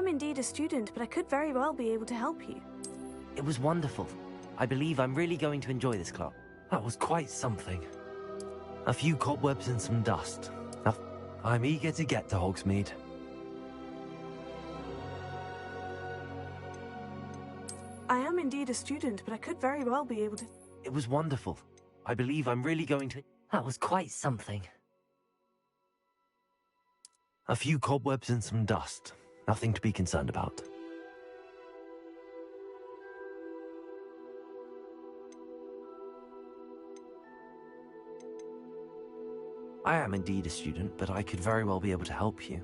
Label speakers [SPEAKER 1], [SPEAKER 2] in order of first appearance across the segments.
[SPEAKER 1] indeed a student, but I could very well be able to help you.
[SPEAKER 2] It was wonderful. I believe I'm really going to enjoy this club.
[SPEAKER 3] That was quite something. A few cobwebs and some dust. I'm eager to get to Hogsmeade.
[SPEAKER 1] I am indeed a student, but I could very well be able to...
[SPEAKER 2] It was wonderful. I believe I'm really going to...
[SPEAKER 4] That was quite something.
[SPEAKER 3] A few cobwebs and some dust. Nothing to be concerned about.
[SPEAKER 2] I am indeed a student, but I could very well be able to help you.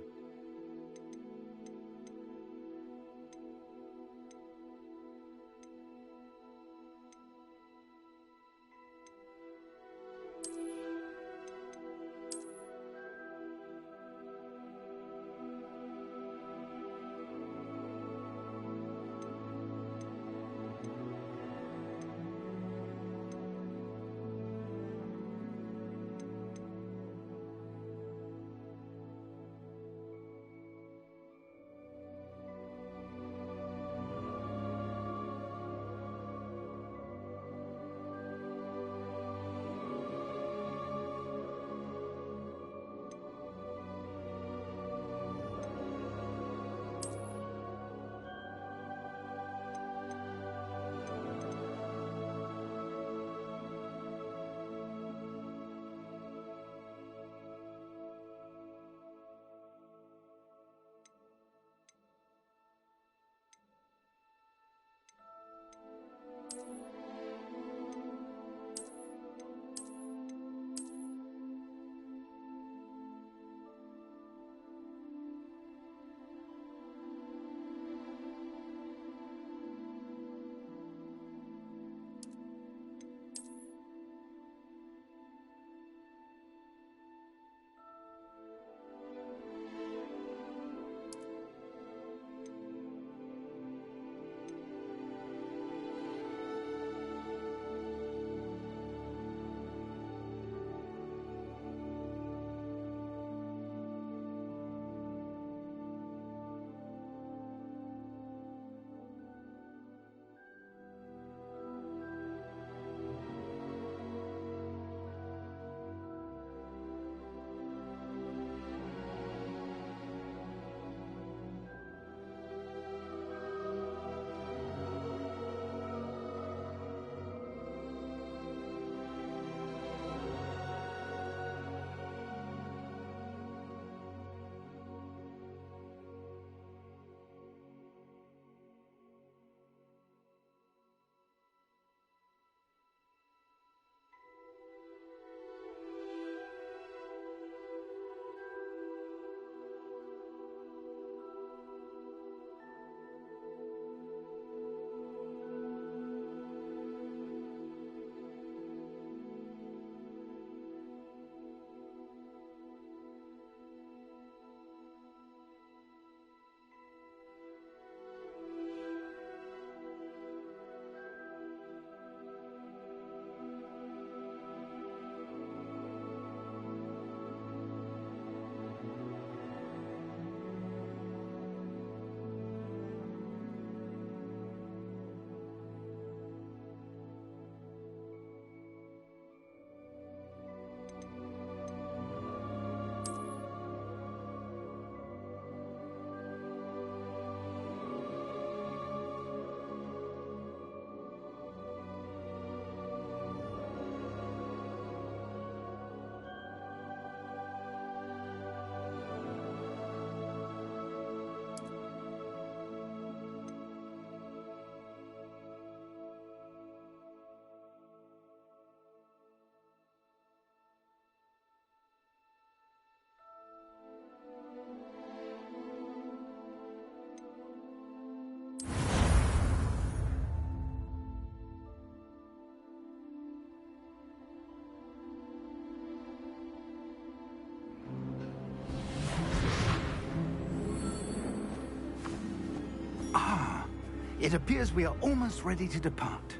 [SPEAKER 5] It appears we are almost ready to depart.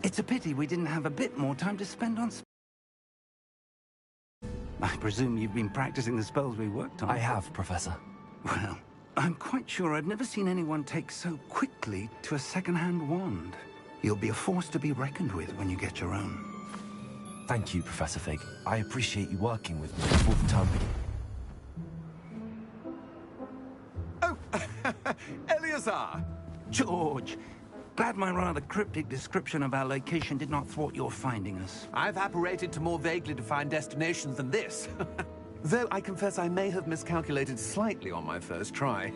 [SPEAKER 5] It's a pity we didn't have a bit more time to spend on... I presume you've been practicing the spells we worked on?
[SPEAKER 3] I have, Professor.
[SPEAKER 5] Well, I'm quite sure I've never seen anyone take so quickly to a second-hand wand. You'll be a force to be reckoned with when you get your own.
[SPEAKER 2] Thank you, Professor Fig. I appreciate you working with me before the term begins.
[SPEAKER 4] Oh, Eleazar!
[SPEAKER 5] George, glad my rather cryptic description of our location did not thwart your finding us.
[SPEAKER 4] I've apparated to more vaguely defined destinations than this. Though I confess I may have miscalculated slightly on my first try.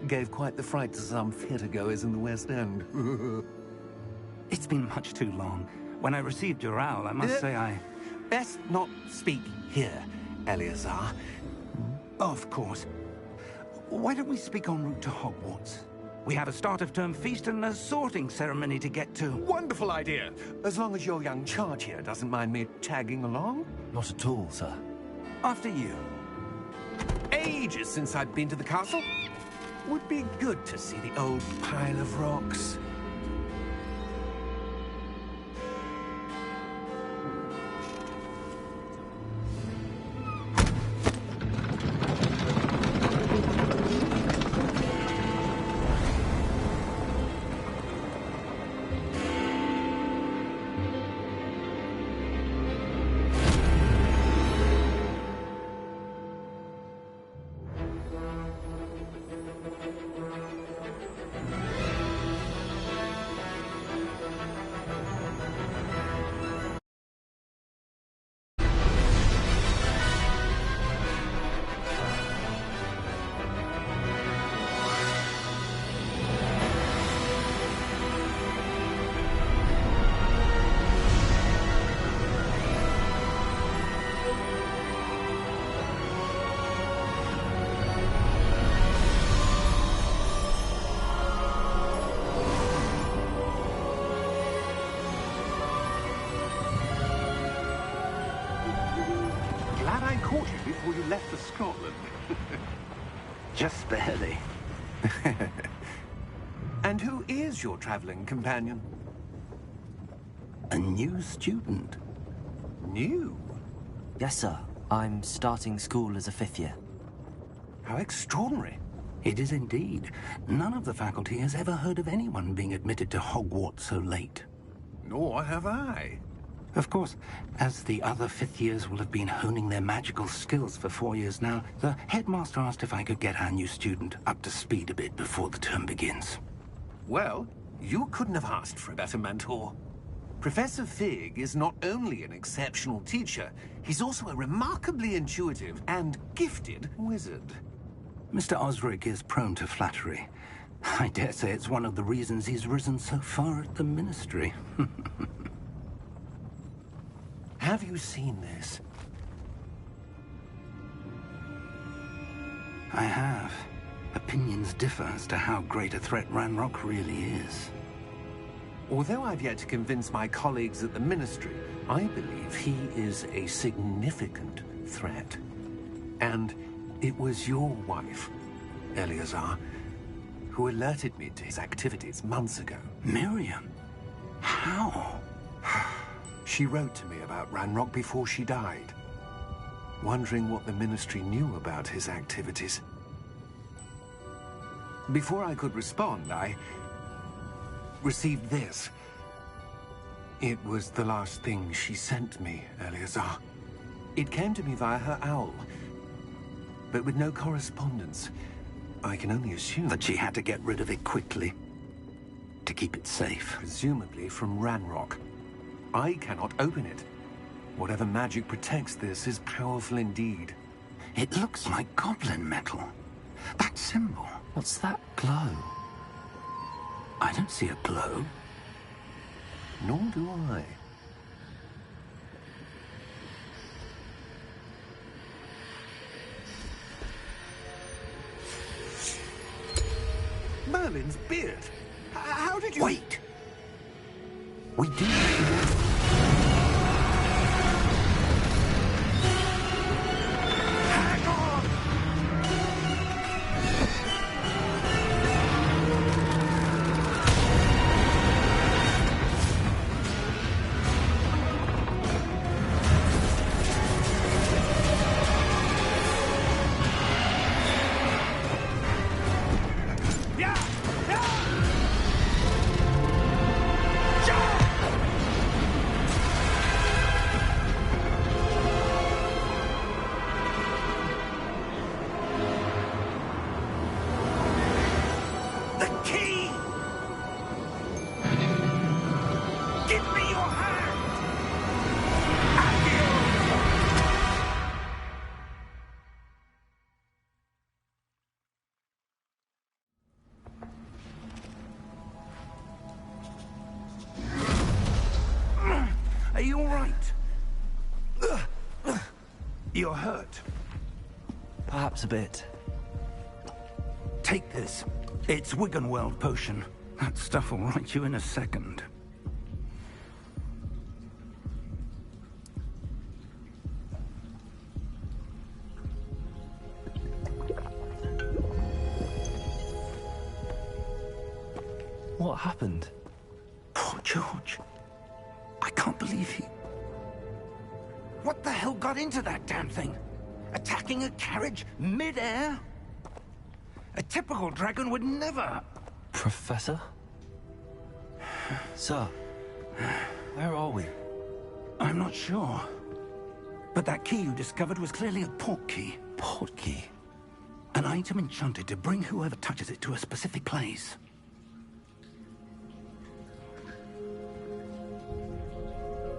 [SPEAKER 4] Gave quite the fright to some theatre-goers in the West End.
[SPEAKER 5] It's been much too long. When I received your owl, I must say I...
[SPEAKER 4] Best not speak here, Eleazar.
[SPEAKER 5] Of course. Why don't we speak en route to Hogwarts? We have a start-of-term feast and a sorting ceremony to get to.
[SPEAKER 4] Wonderful idea! As long as your young charge here doesn't mind me tagging along.
[SPEAKER 2] Not at all, sir.
[SPEAKER 5] After you.
[SPEAKER 4] Ages since I've been to the castle. Would be good to see the old pile of rocks. Glad I caught you before you left for Scotland.
[SPEAKER 5] Just barely.
[SPEAKER 4] And who is your traveling companion?
[SPEAKER 5] A new student.
[SPEAKER 4] New?
[SPEAKER 2] Yes, sir. I'm starting school as a 5th year.
[SPEAKER 4] How extraordinary.
[SPEAKER 5] It is indeed. None of the faculty has ever heard of anyone being admitted to Hogwarts so late.
[SPEAKER 4] Nor have I.
[SPEAKER 5] Of course, as the other 5th years will have been honing their magical skills for 4 years now, the headmaster asked if I could get our new student up to speed a bit before the term begins.
[SPEAKER 4] Well, you couldn't have asked for a better mentor. Professor Fig is not only an exceptional teacher, he's also a remarkably intuitive and gifted wizard.
[SPEAKER 5] Mr. Osric is prone to flattery. I dare say it's one of the reasons he's risen so far at the Ministry.
[SPEAKER 4] Have you seen this?
[SPEAKER 5] I have. Opinions differ as to how great a threat Ranrock really is.
[SPEAKER 4] Although I've yet to convince my colleagues at the Ministry, I believe he is a significant threat. And it was your wife, Eleazar, who alerted me to his activities months ago.
[SPEAKER 5] Miriam? How?
[SPEAKER 4] She wrote to me about Ranrock before she died, wondering what the Ministry knew about his activities. Before I could respond, I received this. It was the last thing she sent me, Eleazar. It came to me via her owl, but with no correspondence. I can only assume
[SPEAKER 5] That she had to get rid of it quickly, to keep it safe.
[SPEAKER 4] presumably from Ranrock. I cannot open it. Whatever magic protects this is powerful indeed.
[SPEAKER 5] It looks like goblin metal. That symbol.
[SPEAKER 2] What's that glow?
[SPEAKER 5] I don't see a glow.
[SPEAKER 4] Nor do I. Merlin's beard. How did you...
[SPEAKER 5] Wait! We do.
[SPEAKER 4] Hang on!
[SPEAKER 5] you all right? You're hurt.
[SPEAKER 3] Perhaps a bit.
[SPEAKER 5] Take this. It's Wiggenweld potion. That stuff will right you in a second.
[SPEAKER 3] What happened?
[SPEAKER 5] Poor George. I can't believe he... What the hell got into that damn thing? Attacking a carriage mid-air? A typical dragon would never...
[SPEAKER 3] Professor? Sir, where are we?
[SPEAKER 5] I'm not sure. But that key you discovered was clearly a port key.
[SPEAKER 3] Port key?
[SPEAKER 5] An item enchanted to bring whoever touches it to a specific place.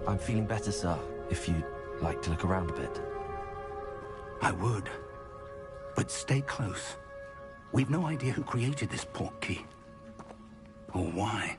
[SPEAKER 3] I'm feeling better, sir, if you'd like to look around a bit.
[SPEAKER 5] I would. But stay close. We've no idea who created this port key. Or why.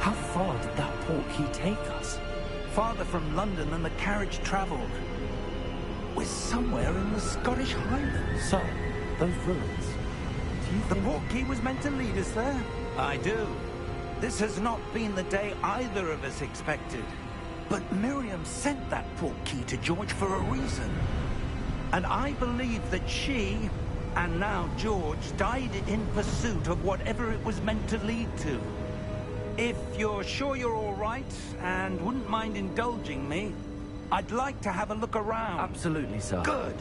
[SPEAKER 3] How far did that port key take us?
[SPEAKER 5] Farther from London than the carriage travelled. We're somewhere in the Scottish Highlands.
[SPEAKER 3] Sir, those ruins. Do you
[SPEAKER 5] The
[SPEAKER 3] think...
[SPEAKER 5] port key was meant to lead us there? I do. This has not been the day either of us expected. But Miriam sent that port key to George for a reason. And I believe that she, and now George, died in pursuit of whatever it was meant to lead to. If you're sure you're all right, and wouldn't mind indulging me, I'd like to have a look around.
[SPEAKER 3] Absolutely, sir.
[SPEAKER 5] Good.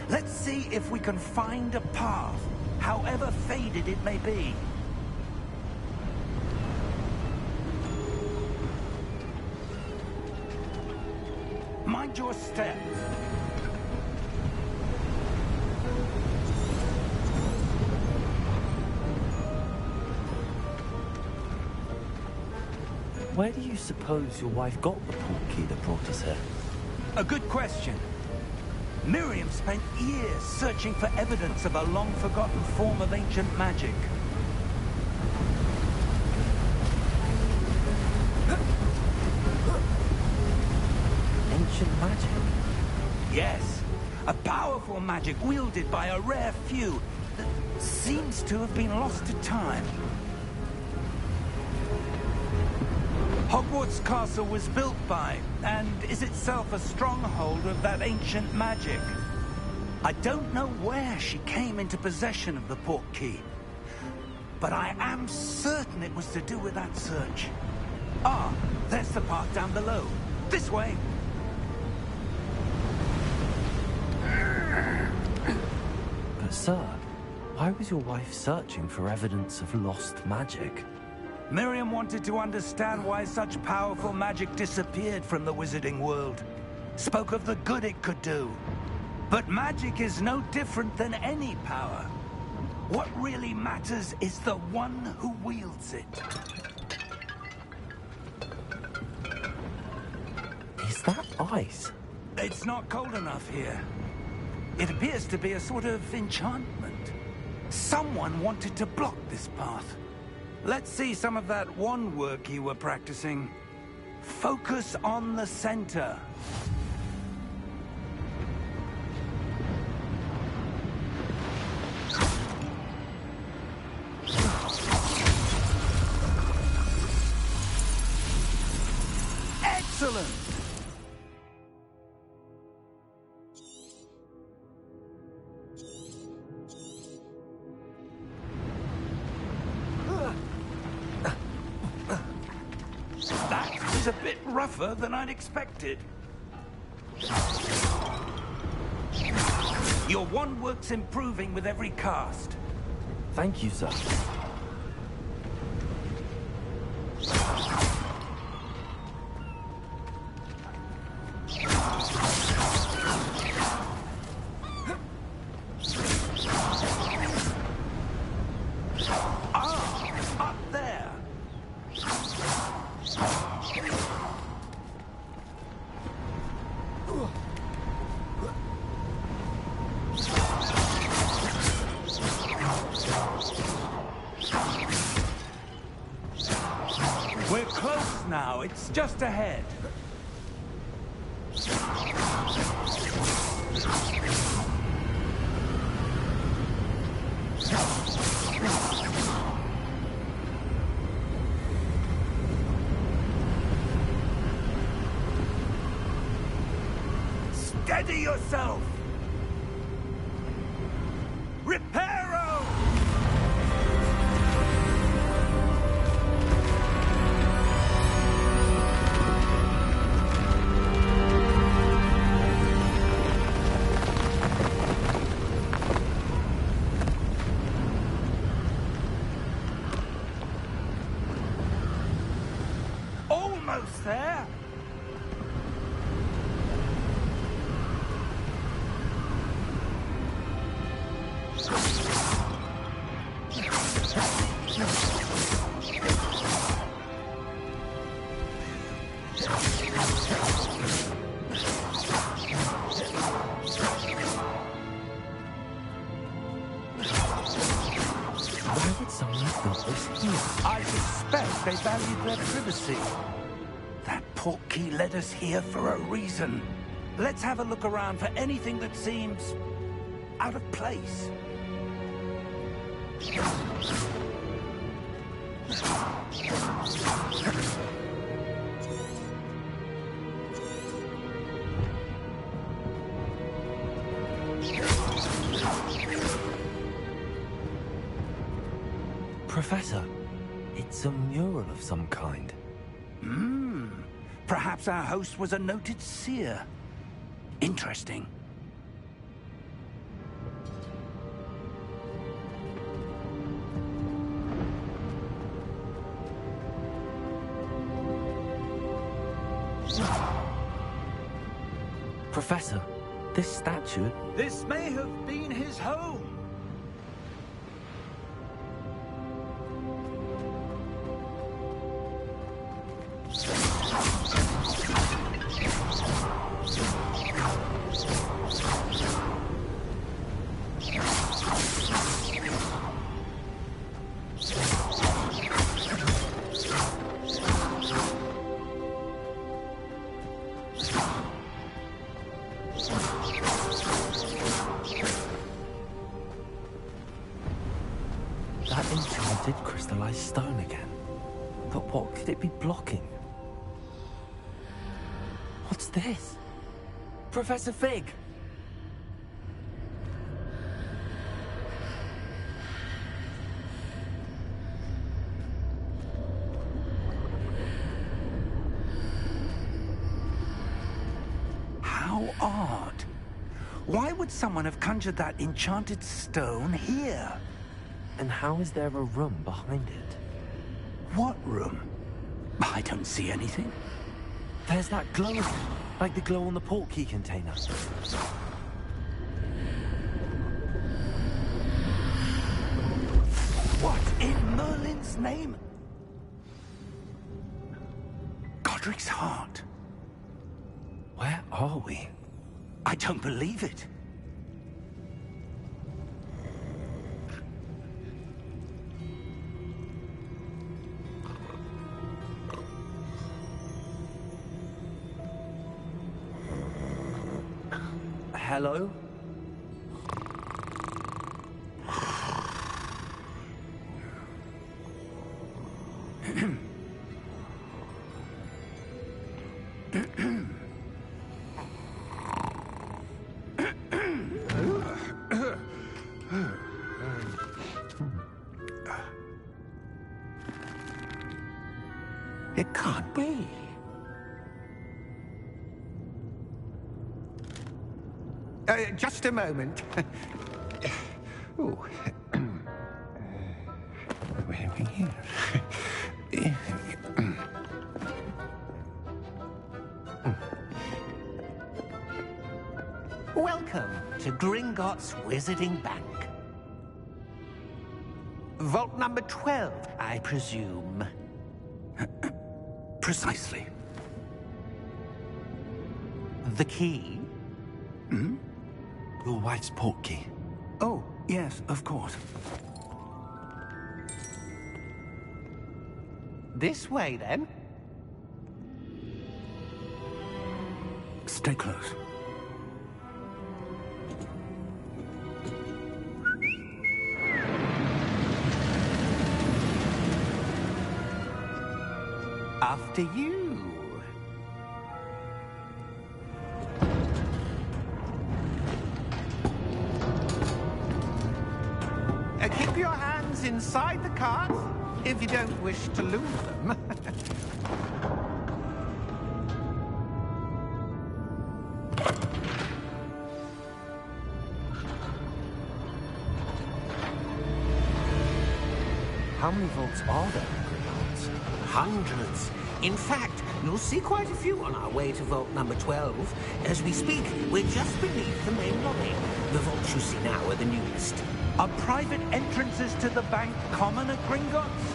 [SPEAKER 5] Let's see if we can find a path, however faded it may be. Mind your step.
[SPEAKER 3] Where do you suppose your wife got the port key that brought us here?
[SPEAKER 5] A good question. Miriam spent years searching for evidence of a long-forgotten form of ancient magic.
[SPEAKER 3] Ancient magic?
[SPEAKER 5] Yes, a powerful magic wielded by a rare few that seems to have been lost to time. Hogwarts Castle was built by, and is itself a stronghold of that ancient magic. I don't know where she came into possession of the port key, but I am certain it was to do with that search. Ah, there's the path down below. This way.
[SPEAKER 3] But sir, why was your wife searching for evidence of lost magic?
[SPEAKER 5] Miriam wanted to understand why such powerful magic disappeared from the wizarding world. Spoke of the good it could do. But magic is no different than any power. What really matters is the one who wields it.
[SPEAKER 3] Is that ice?
[SPEAKER 5] It's not cold enough here. It appears to be a sort of enchantment. Someone wanted to block this path. Let's see some of that wand work you were practicing. Focus on the center. Excellent! rougher than I'd expected. Your wand work's improving with every cast.
[SPEAKER 3] Thank you, sir.
[SPEAKER 5] We're close now. It's just ahead. Steady yourself! Reparo! Almost there!
[SPEAKER 3] Why would someone have built this here?
[SPEAKER 5] I suspect they valued their privacy. That portkey led us here for a reason. Let's have a look around for anything that seems out of place.
[SPEAKER 3] Professor, it's a mural of some kind.
[SPEAKER 5] Perhaps our host was a noted seer. Interesting.
[SPEAKER 3] Professor, this statue...
[SPEAKER 5] This may have been his home.
[SPEAKER 3] That enchanted crystallized stone again. But what could it be blocking? What's this? Professor Fig!
[SPEAKER 5] How odd. Why would someone have conjured that enchanted stone here?
[SPEAKER 3] And how is there a room behind it?
[SPEAKER 5] What room? I don't see anything.
[SPEAKER 3] There's that glow, like the glow on the portkey container.
[SPEAKER 5] What in Merlin's name? Godric's heart.
[SPEAKER 3] Where are we?
[SPEAKER 5] I don't believe it.
[SPEAKER 3] Hello?
[SPEAKER 4] It can't be. Just a moment. Ooh. Where are we here? Welcome to Gringotts Wizarding Bank. Vault number 12, I presume.
[SPEAKER 5] Precisely.
[SPEAKER 4] The key?
[SPEAKER 5] Hmm?
[SPEAKER 3] Your wife's portkey.
[SPEAKER 5] Oh, yes, of course.
[SPEAKER 4] This way, then.
[SPEAKER 5] Stay close.
[SPEAKER 4] After you. Keep your hands inside the cart if you don't wish to lose them.
[SPEAKER 3] How many vaults are there in Gringotts?
[SPEAKER 4] Hundreds. In fact, you'll see quite a few on our way to vault number 12. As we speak, we're just beneath the main lobby. The vaults you see now are the newest.
[SPEAKER 5] Are private entrances to the bank common at Gringotts?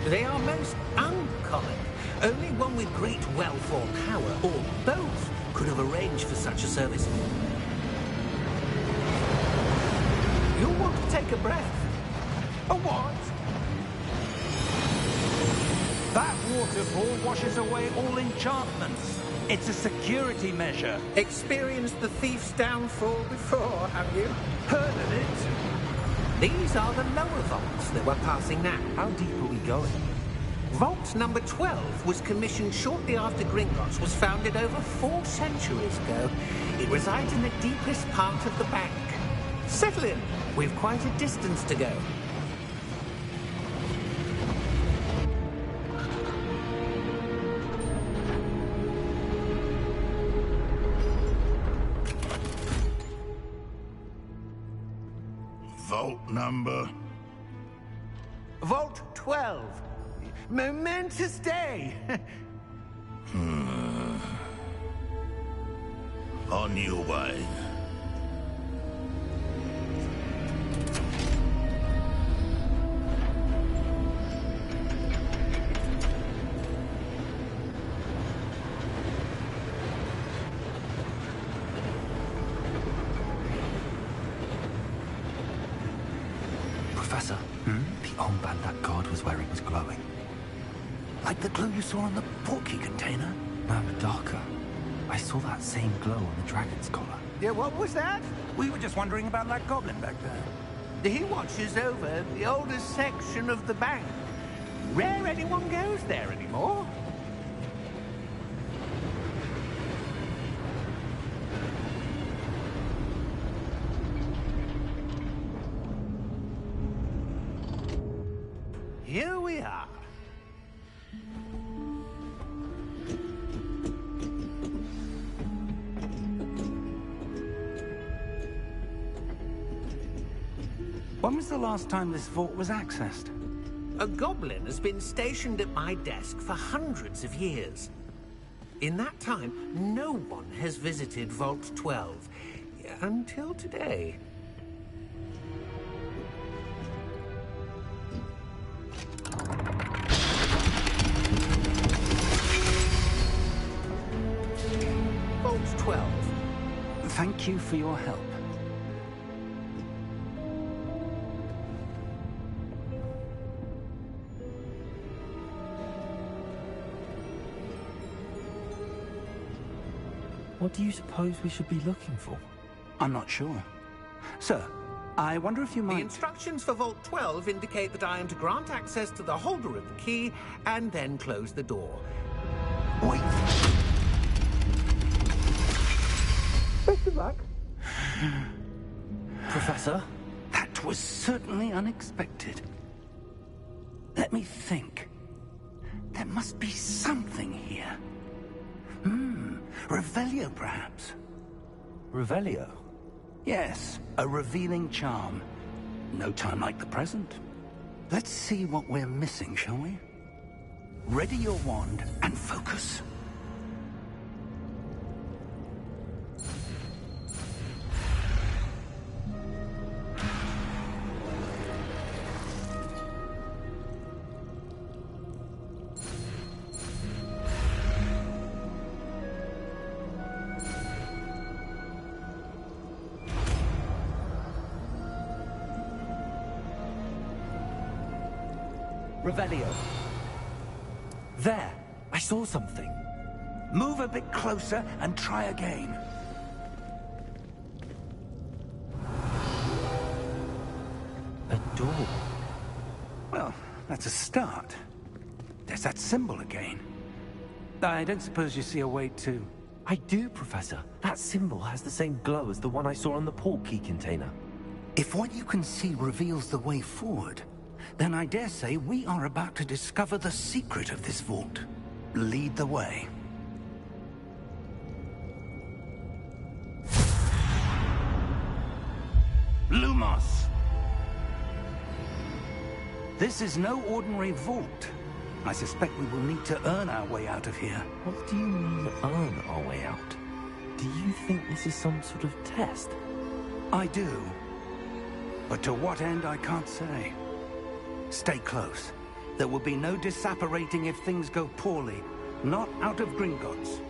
[SPEAKER 4] They are most uncommon. Only one with great wealth or power, or both, could have arranged for such a service. You'll want to take a breath. A what?
[SPEAKER 5] That waterfall washes away all enchantments. It's a security measure.
[SPEAKER 4] Experienced the thief's downfall before, have you?
[SPEAKER 5] Heard of it?
[SPEAKER 4] These are the lower vaults that we're passing now.
[SPEAKER 3] How deep are we going?
[SPEAKER 4] Vault number 12 was commissioned shortly after Gringotts was founded over 4 centuries ago. It resides in the deepest part of the bank. Settle in. We've quite a distance to go.
[SPEAKER 6] Vault number?
[SPEAKER 4] Vault 12. Momentous day.
[SPEAKER 6] On your way.
[SPEAKER 3] Professor, the armband that guard was wearing was glowing.
[SPEAKER 5] Like the glow you saw on the portkey container?
[SPEAKER 3] No, darker. I saw that same glow on the dragon's collar.
[SPEAKER 4] Yeah, what was that?
[SPEAKER 5] We were just wondering about that goblin back there.
[SPEAKER 4] He watches over the oldest section of the bank. Rare anyone goes there anymore. Here we are.
[SPEAKER 5] When was the last time this vault was accessed?
[SPEAKER 4] A goblin has been stationed at my desk for hundreds of years. In that time, no one has visited Vault 12. Until today. Vault 12.
[SPEAKER 5] Thank you for your help.
[SPEAKER 3] What do you suppose we should be looking for?
[SPEAKER 5] I'm not sure. Sir, I wonder if you
[SPEAKER 4] The
[SPEAKER 5] might...
[SPEAKER 4] instructions for Vault 12 indicate that I am to grant access to the holder of the key and then close the door.
[SPEAKER 5] Wait.
[SPEAKER 4] Best of luck.
[SPEAKER 3] Professor?
[SPEAKER 5] That was certainly unexpected. Let me think. There must be something here. Revelio, perhaps.
[SPEAKER 3] Revelio?
[SPEAKER 5] Yes, a revealing charm. No time like the present. Let's see what we're missing, shall we? Ready your wand and focus.
[SPEAKER 3] Revelio. There! I saw something.
[SPEAKER 5] Move a bit closer and try again.
[SPEAKER 3] A door.
[SPEAKER 5] Well, that's a start. There's that symbol again. I don't suppose you see a way to...
[SPEAKER 3] I do, Professor. That symbol has the same glow as the one I saw on the portkey container.
[SPEAKER 5] If what you can see reveals the way forward, then I dare say we are about to discover the secret of this vault. Lead the way. Lumos! This is no ordinary vault. I suspect we will need to earn our way out of here.
[SPEAKER 3] What do you mean, earn our way out? Do you think this is some sort of test?
[SPEAKER 5] I do. But to what end, I can't say. Stay close. There will be no disapparating if things go poorly. Not out of Gringotts.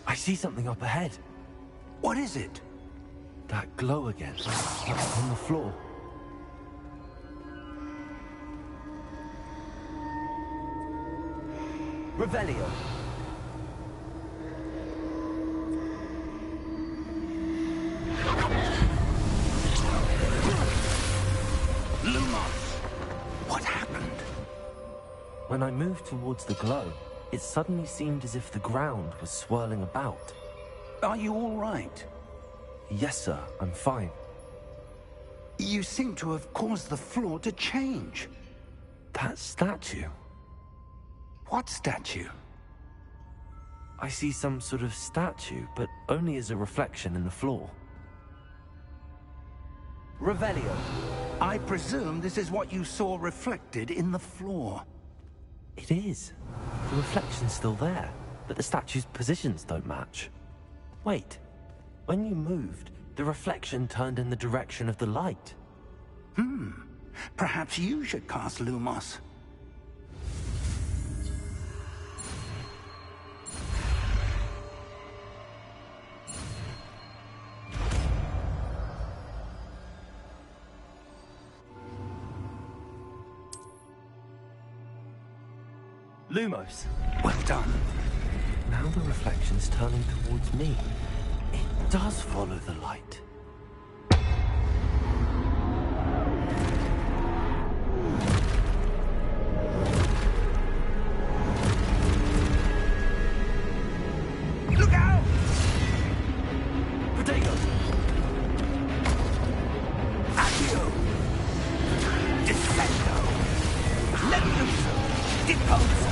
[SPEAKER 3] I see something up ahead.
[SPEAKER 5] What is it?
[SPEAKER 3] That glow again. On the floor. Revelio.
[SPEAKER 5] Lumos! What happened?
[SPEAKER 3] When I moved towards the glow, it suddenly seemed as if the ground was swirling about.
[SPEAKER 5] Are you all right?
[SPEAKER 3] Yes, sir. I'm fine.
[SPEAKER 5] You seem to have caused the floor to change.
[SPEAKER 3] That statue.
[SPEAKER 5] What statue?
[SPEAKER 3] I see some sort of statue, but only as a reflection in the floor.
[SPEAKER 5] Revelio. I presume this is what you saw reflected in the floor.
[SPEAKER 3] It is. The reflection's still there, but the statue's positions don't match. Wait. When you moved, the reflection turned in the direction of the light.
[SPEAKER 5] Perhaps you should cast Lumos.
[SPEAKER 3] Lumos.
[SPEAKER 5] Well done.
[SPEAKER 3] Now the reflection's turning towards me. It does follow the light.
[SPEAKER 5] Look out!
[SPEAKER 3] Potato!
[SPEAKER 5] Accio! Descendo! Levioso! Deposo!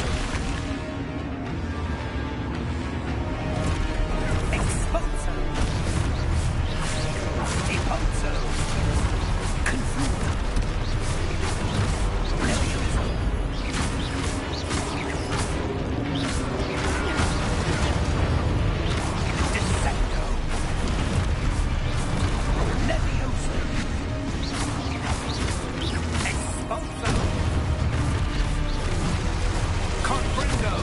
[SPEAKER 5] Exposo! Deposo! Confuso! Levioso! Descendo! Levioso! Exposo! Confringo!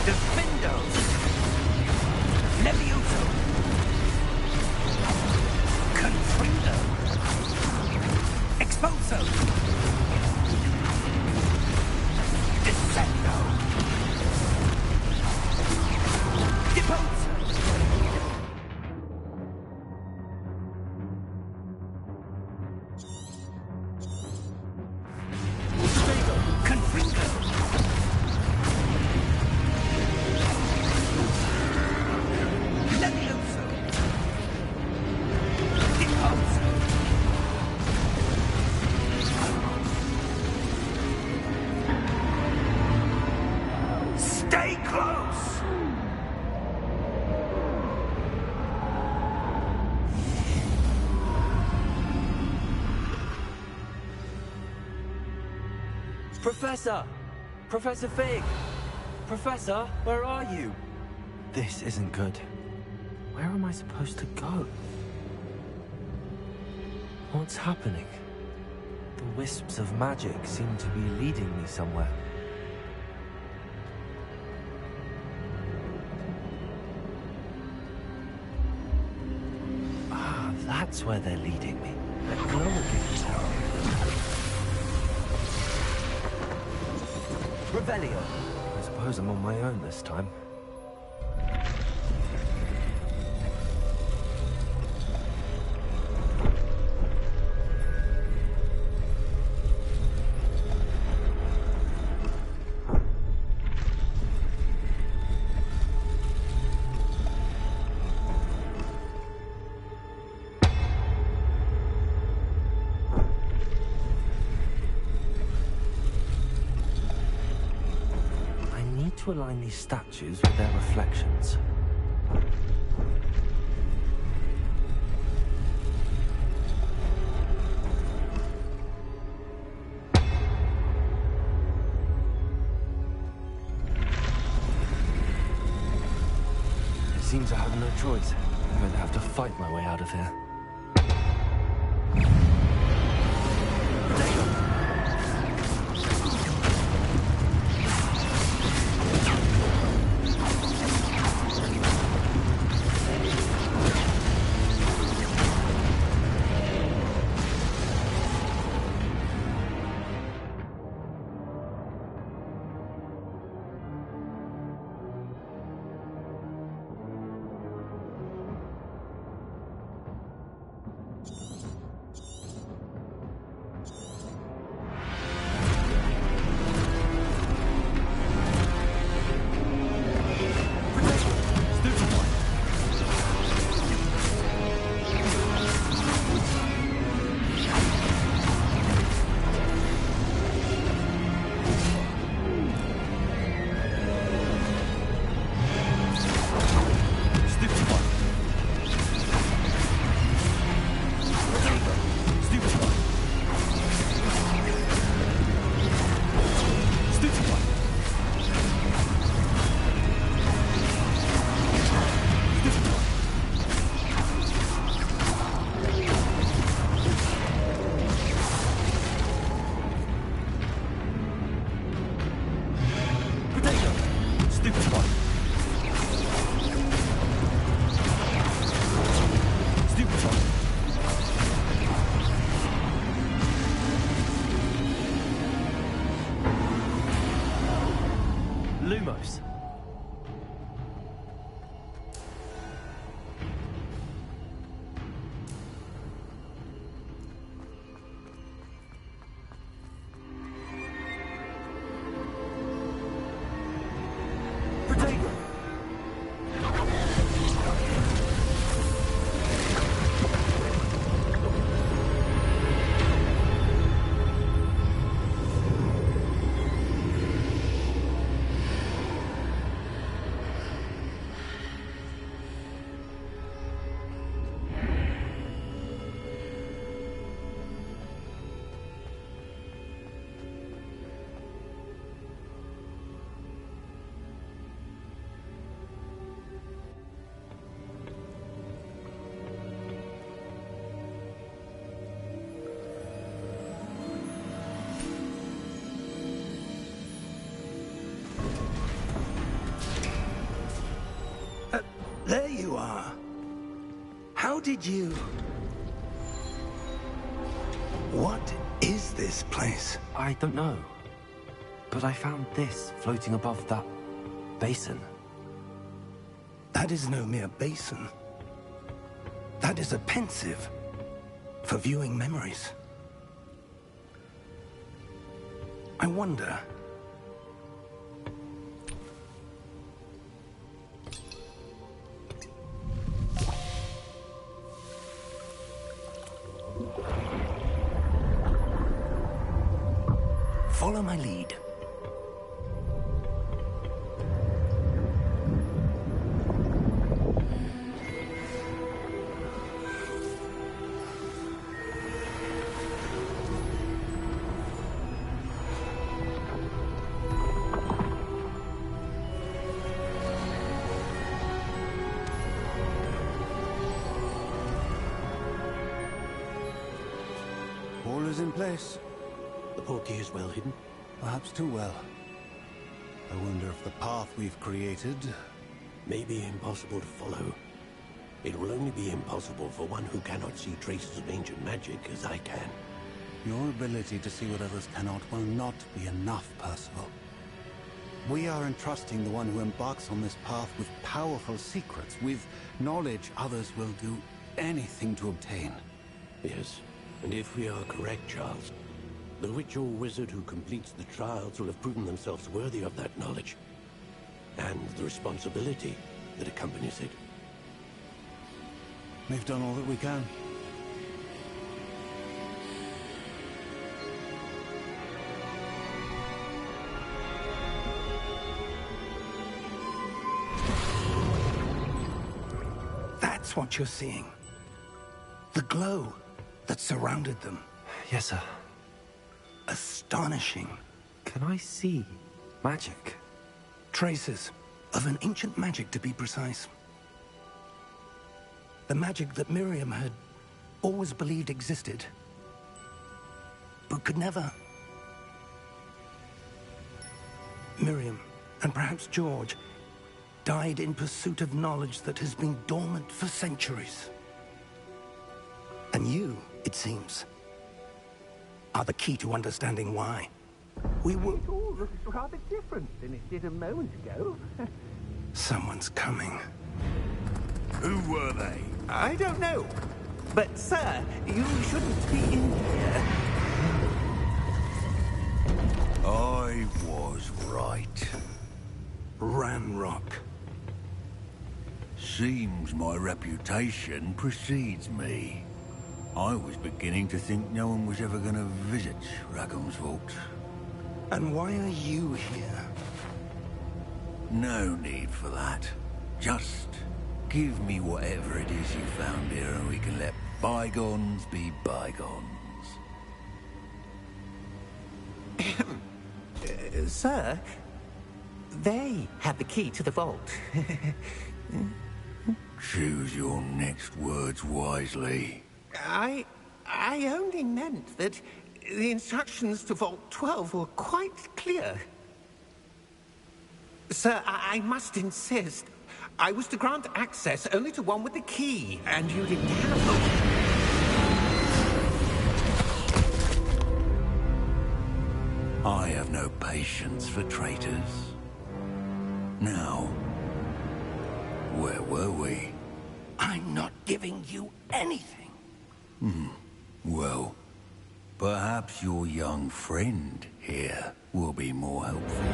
[SPEAKER 5] Defendo! Levioso! Confringo! Exposo! Descendo! Deposo!
[SPEAKER 3] Professor! Professor Fig! Professor, where are you? This isn't good. Where am I supposed to go? What's happening? The wisps of magic seem to be leading me somewhere. Ah, that's where they're leading me. That glow again. Revelio. I suppose I'm on my own this time. To align these statues with their reflections. It seems I have no choice. I'm going to have to fight my way out of here. Lumos.
[SPEAKER 5] There you are. How did you... What is this place?
[SPEAKER 3] I don't know. But I found this floating above that basin.
[SPEAKER 5] That is no mere basin. That is a pensive for viewing memories. I wonder... Follow my lead.
[SPEAKER 7] All is in place.
[SPEAKER 8] The portkey is well hidden?
[SPEAKER 7] Perhaps too well. I wonder if the path we've created...
[SPEAKER 8] May be impossible to follow. It will only be impossible for one who cannot see traces of ancient magic as I can.
[SPEAKER 7] Your ability to see what others cannot will not be enough, Percival. We are entrusting the one who embarks on this path with powerful secrets, with knowledge others will do anything to obtain.
[SPEAKER 8] Yes, and if we are correct, Charles, the witch or wizard who completes the trials will have proven themselves worthy of that knowledge, and the responsibility that accompanies it.
[SPEAKER 7] We've done all that we can.
[SPEAKER 5] That's what you're seeing. The glow that surrounded them.
[SPEAKER 3] Yes, sir.
[SPEAKER 5] Astonishing.
[SPEAKER 3] Can I see magic?
[SPEAKER 5] Traces of an ancient magic, to be precise. The magic that Miriam had always believed existed, but could never. Miriam, and perhaps George, died in pursuit of knowledge that has been dormant for centuries. And you, it seems, are the key to understanding why. We will...
[SPEAKER 4] It all looks rather different than it did a moment ago.
[SPEAKER 5] Someone's coming.
[SPEAKER 6] Who were they?
[SPEAKER 4] I don't know. But, sir, you shouldn't be in here.
[SPEAKER 6] I was right.
[SPEAKER 5] Ranrock.
[SPEAKER 6] Seems my reputation precedes me. I was beginning to think no one was ever going to visit Rackham's vault.
[SPEAKER 5] And why are you here?
[SPEAKER 6] No need for that. Just give me whatever it is you found here and we can let bygones be bygones.
[SPEAKER 4] Sir, they had the key to the vault.
[SPEAKER 6] Choose your next words wisely.
[SPEAKER 4] I only meant that the instructions to Vault 12 were quite clear. Sir, I must insist. I was to grant access only to one with the key, and you didn't have them.
[SPEAKER 6] I have no patience for traitors. Now, where were we?
[SPEAKER 5] I'm not giving you anything.
[SPEAKER 6] Well, perhaps your young friend here will be more helpful.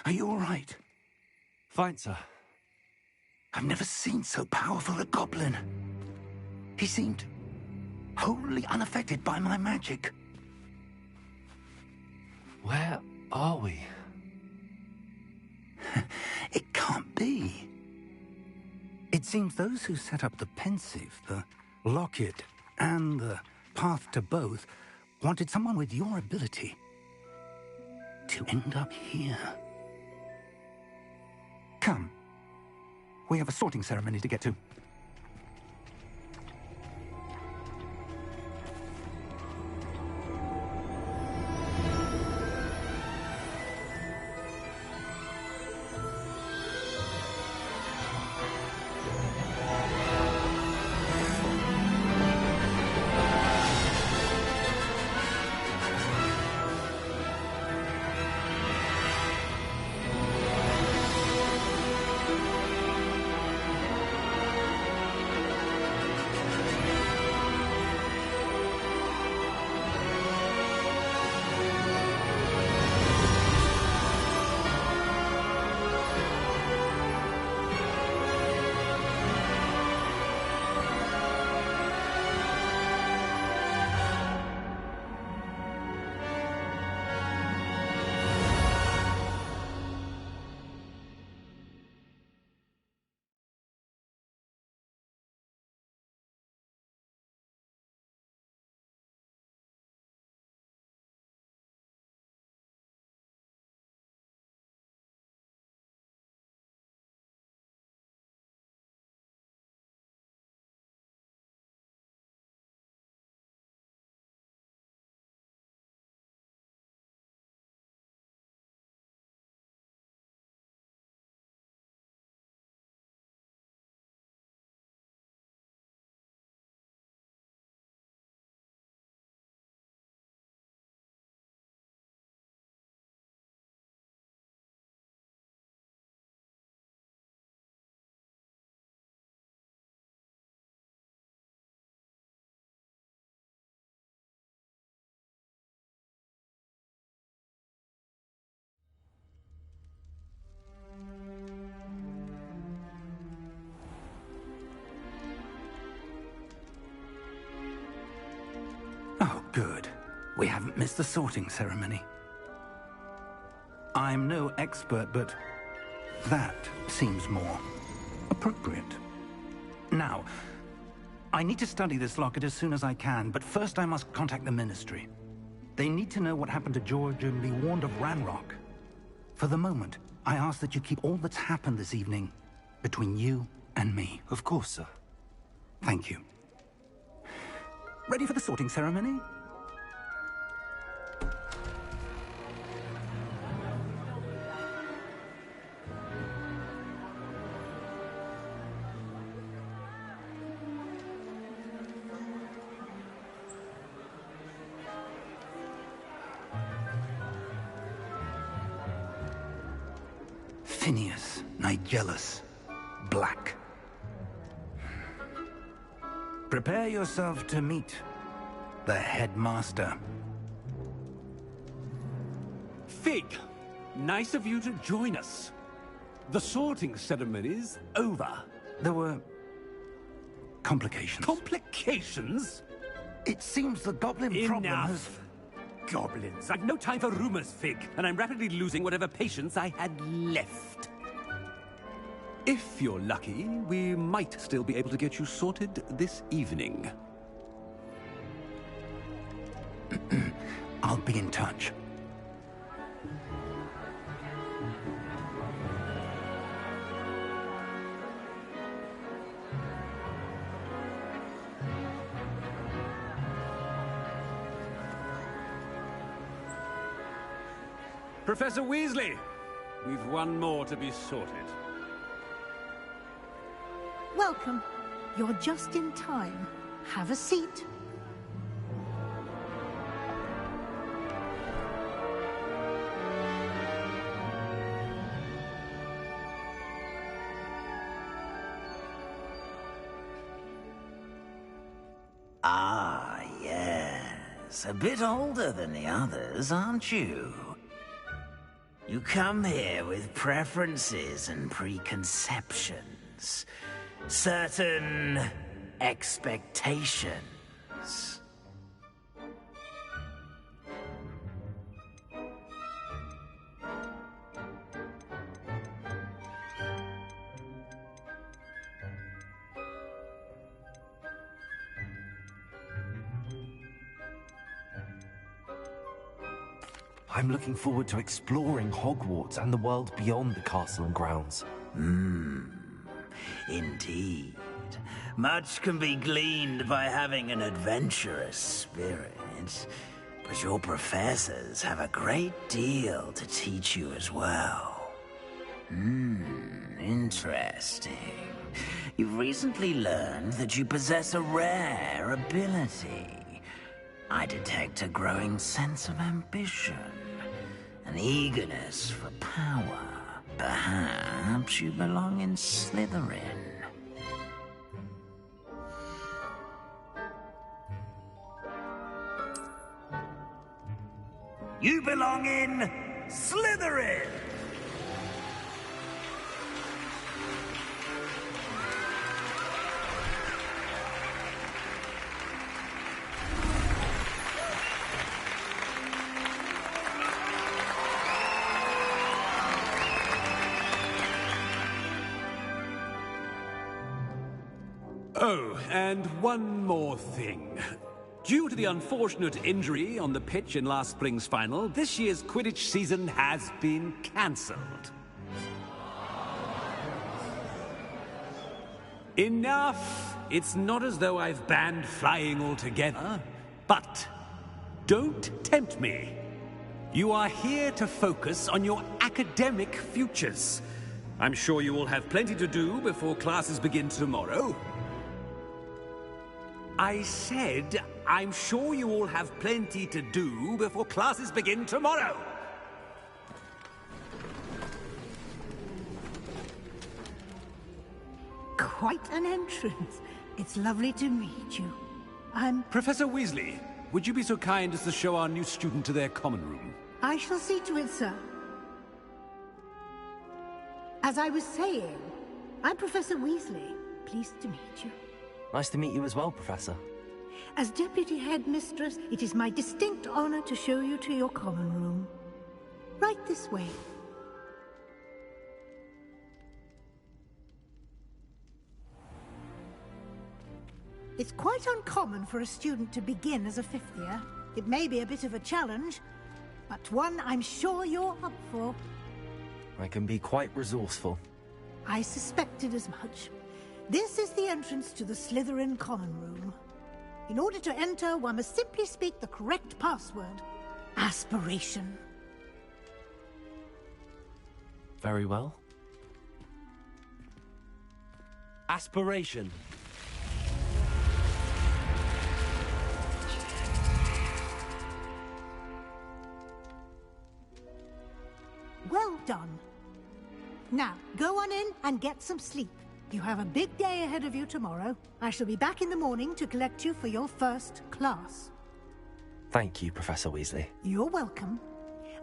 [SPEAKER 5] Are you all right?
[SPEAKER 3] Fine, sir.
[SPEAKER 5] I've never seen so powerful a goblin. He seemed wholly unaffected by my magic.
[SPEAKER 3] Where are we?
[SPEAKER 5] It can't be. It seems those who set up the pensive, the locket, and the path to both wanted someone with your ability to end up here. Come. We have a sorting ceremony to get to. We haven't missed the sorting ceremony. I'm no expert, but that seems more appropriate. Now, I need to study this locket as soon as I can, but first I must contact the Ministry. They need to know what happened to George and be warned of Ranrock. For the moment, I ask that you keep all that's happened this evening between you and me.
[SPEAKER 3] Of course, sir.
[SPEAKER 5] Thank you. Ready for the sorting ceremony? Phineas, Nigellus, Black. Prepare yourself to meet the headmaster.
[SPEAKER 4] Fig, nice of you to join us. The sorting ceremony's over.
[SPEAKER 5] There were complications.
[SPEAKER 4] Complications?
[SPEAKER 5] It seems the goblin problem has...
[SPEAKER 4] Enough. Goblins. I've no time for rumors, Fig, and I'm rapidly losing whatever patience I had left. If you're lucky, we might still be able to get you sorted this evening.
[SPEAKER 5] I'll be in touch.
[SPEAKER 4] Professor Weasley, we've one more to be sorted.
[SPEAKER 9] Welcome. You're just in time. Have a seat.
[SPEAKER 10] Ah, yes. A bit older than the others, aren't you? You come here with preferences and preconceptions. Certain expectations.
[SPEAKER 3] I'm looking forward to exploring Hogwarts and the world beyond the castle and grounds.
[SPEAKER 10] Indeed. Much can be gleaned by having an adventurous spirit, but your professors have a great deal to teach you as well. Interesting. You've recently learned that you possess a rare ability. I detect a growing sense of ambition, an eagerness for power. Perhaps you belong in Slytherin. You belong in Slytherin!
[SPEAKER 4] Oh, and one more thing. Due to the unfortunate injury on the pitch in last spring's final, this year's Quidditch season has been cancelled. Enough! It's not as though I've banned flying altogether, but don't tempt me. You are here to focus on your academic futures. I'm sure you will have plenty to do before classes begin tomorrow. I said, I'm sure you all have plenty to do before classes begin tomorrow.
[SPEAKER 9] Quite an entrance. It's lovely to meet you.
[SPEAKER 4] Professor Weasley, would you be so kind as to show our new student to their common room?
[SPEAKER 9] I shall see to it, sir. As I was saying, I'm Professor Weasley. Pleased to meet you.
[SPEAKER 3] Nice to meet you as well, Professor.
[SPEAKER 9] As Deputy Headmistress, it is my distinct honor to show you to your common room. Right this way. It's quite uncommon for a student to begin as a fifth year. It may be a bit of a challenge, but one I'm sure you're up for.
[SPEAKER 2] I can be quite resourceful.
[SPEAKER 9] I suspected as much. This is the entrance to the Slytherin common room. In order to enter, one must simply speak the correct password. Aspiration.
[SPEAKER 2] Very well. Aspiration.
[SPEAKER 9] Well done. Now, go on in and get some sleep. You have a big day ahead of you tomorrow. I shall be back in the morning to collect you for your first class.
[SPEAKER 2] Thank you, Professor Weasley.
[SPEAKER 9] You're welcome.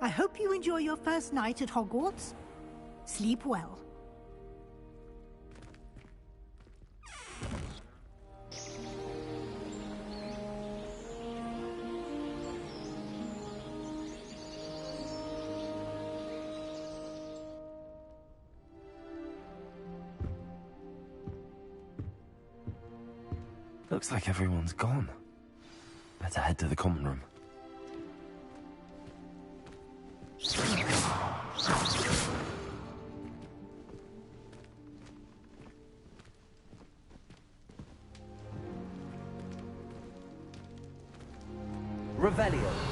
[SPEAKER 9] I hope you enjoy your first night at Hogwarts. Sleep well.
[SPEAKER 2] Looks like everyone's gone. Better head to the common room. Revelio.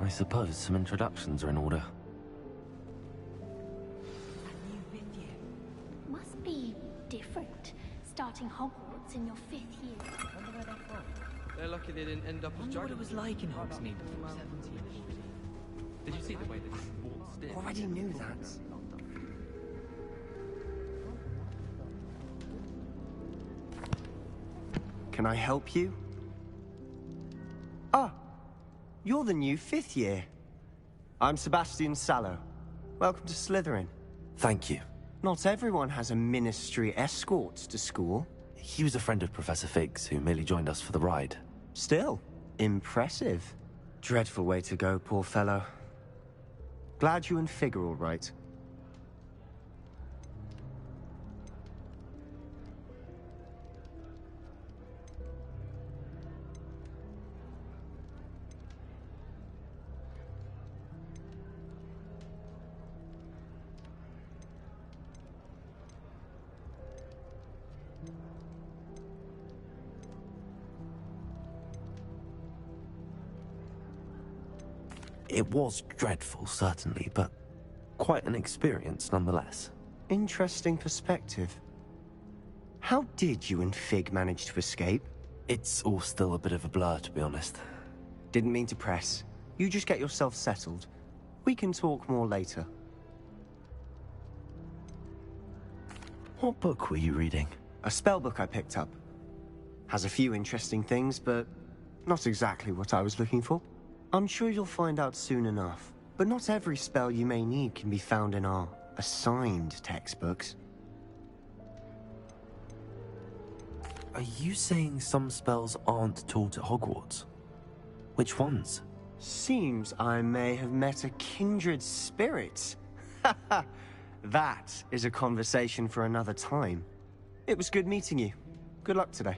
[SPEAKER 2] I suppose some introductions are in order.
[SPEAKER 11] Must be different. starting Hogwarts in your 5th year.
[SPEAKER 12] They're lucky they didn't end up as
[SPEAKER 13] What it was like in Hogsmeade before 17. Did you see the way they waltzed in?
[SPEAKER 14] Already knew that. Can I help you? Ah, you're the new 5th year. I'm Sebastian Sallow. Welcome to Slytherin.
[SPEAKER 2] Thank you.
[SPEAKER 14] Not everyone has a ministry escort to school.
[SPEAKER 2] He was a friend of Professor Fig's who merely joined us for the ride.
[SPEAKER 14] Still, impressive. Dreadful way to go, poor fellow. Glad you and Fig are all right.
[SPEAKER 2] It was dreadful, certainly, but quite an experience nonetheless.
[SPEAKER 14] Interesting perspective. How did you and Fig manage to escape?
[SPEAKER 2] It's all still a bit of a blur, to be honest.
[SPEAKER 14] Didn't mean to press. You just get yourself settled. We can talk more later.
[SPEAKER 2] What book were you reading?
[SPEAKER 14] A spell book I picked up. Has a few interesting things, but not exactly what I was looking for. I'm sure you'll find out soon enough. But not every spell you may need can be found in our assigned textbooks.
[SPEAKER 2] Are you saying some spells aren't taught at Hogwarts? Which ones?
[SPEAKER 14] Seems I may have met a kindred spirit. That is a conversation for another time. It was good meeting you. Good luck today.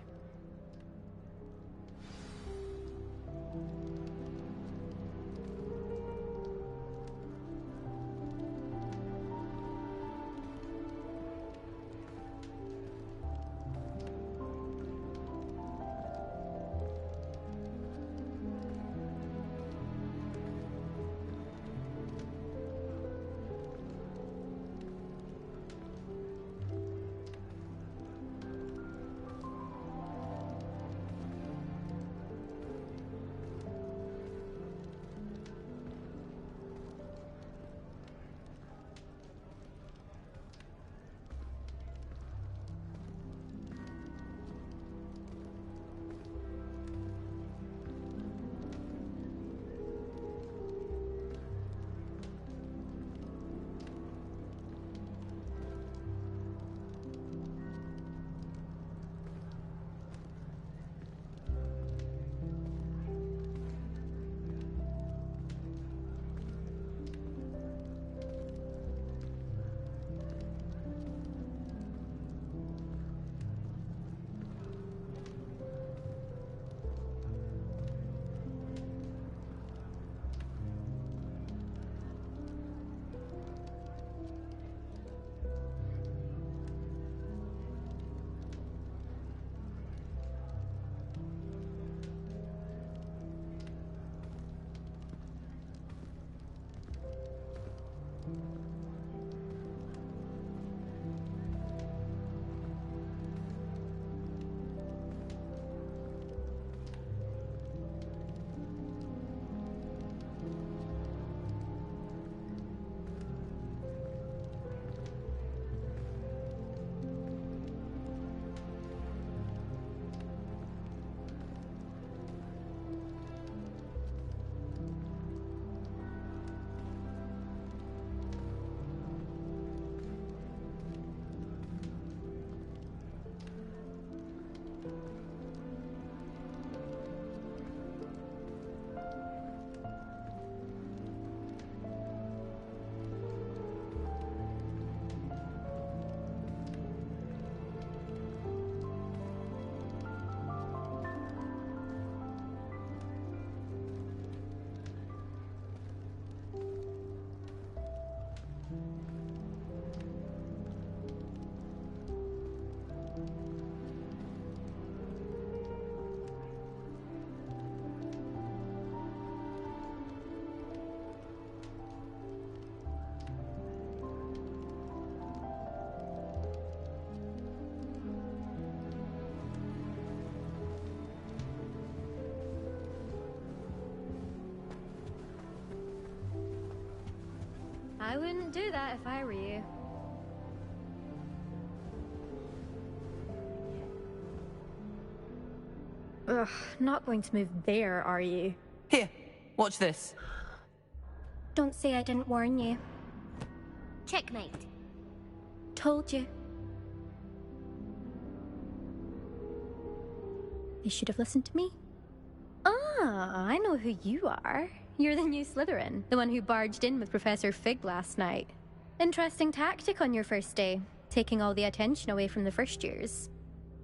[SPEAKER 15] I wouldn't do that if I were you. Ugh, not going to move there, are you?
[SPEAKER 13] Here, watch this.
[SPEAKER 11] Don't say I didn't warn you. Checkmate.
[SPEAKER 15] Told you. You should have listened to me. Ah, I know who you are. You're the new Slytherin, the one who barged in with Professor Fig last night. Interesting tactic on your first day, taking all the attention away from the first years.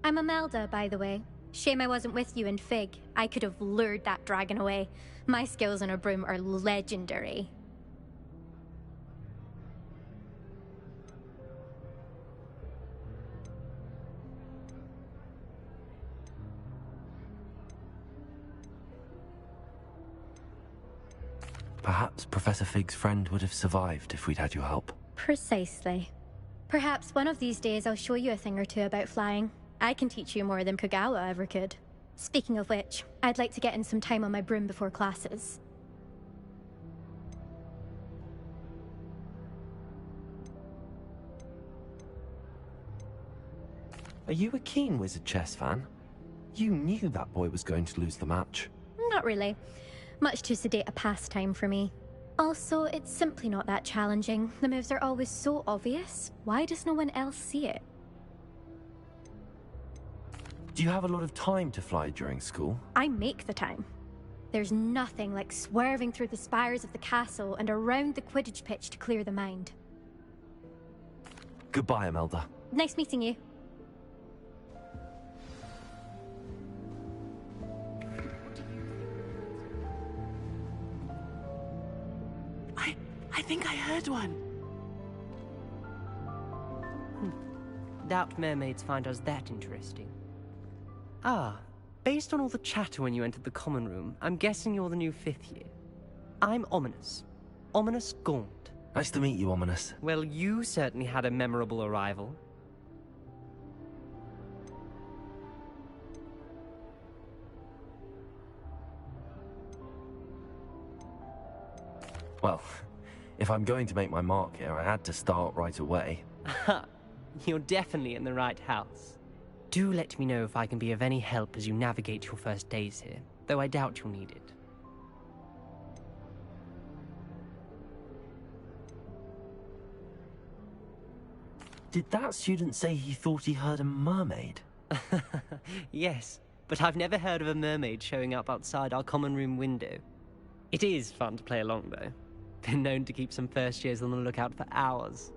[SPEAKER 15] I'm Imelda, by the way. Shame I wasn't with you in Fig. I could have lured that dragon away. My skills on a broom are legendary.
[SPEAKER 3] Perhaps Professor Fig's friend would have survived if we'd had your help.
[SPEAKER 15] Precisely. Perhaps one of these days I'll show you a thing or two about flying. I can teach you more than Kogawa ever could. Speaking of which, I'd like to get in some time on my broom before classes.
[SPEAKER 3] Are you a keen Wizard Chess fan? You knew that boy was going to lose the match.
[SPEAKER 15] Not really. Much too sedate a pastime for me. Also, it's simply not that challenging. The moves are always so obvious. Why does no one else see it?
[SPEAKER 3] Do you have a lot of time to fly during school?
[SPEAKER 15] I make the time. There's nothing like swerving through the spires of the castle and around the Quidditch pitch to clear the mind.
[SPEAKER 3] Goodbye, Imelda.
[SPEAKER 15] Nice meeting you.
[SPEAKER 16] I think I heard one. Doubt mermaids find us that interesting. Ah, based on all the chatter when you entered the common room, I'm guessing you're the new 5th year. I'm Ominous. Ominous Gaunt.
[SPEAKER 3] Nice to meet you, Ominous.
[SPEAKER 16] Well, you certainly had a memorable arrival.
[SPEAKER 3] Well, if I'm going to make my mark here, I had to start right away.
[SPEAKER 16] Aha, you're definitely in the right house. Do let me know if I can be of any help as you navigate your first days here, though I doubt you'll need it.
[SPEAKER 3] Did that student say he thought he heard a mermaid?
[SPEAKER 16] Yes, but I've never heard of a mermaid showing up outside our common room window. It is fun to play along, though. Been known to keep some first years on the lookout for hours.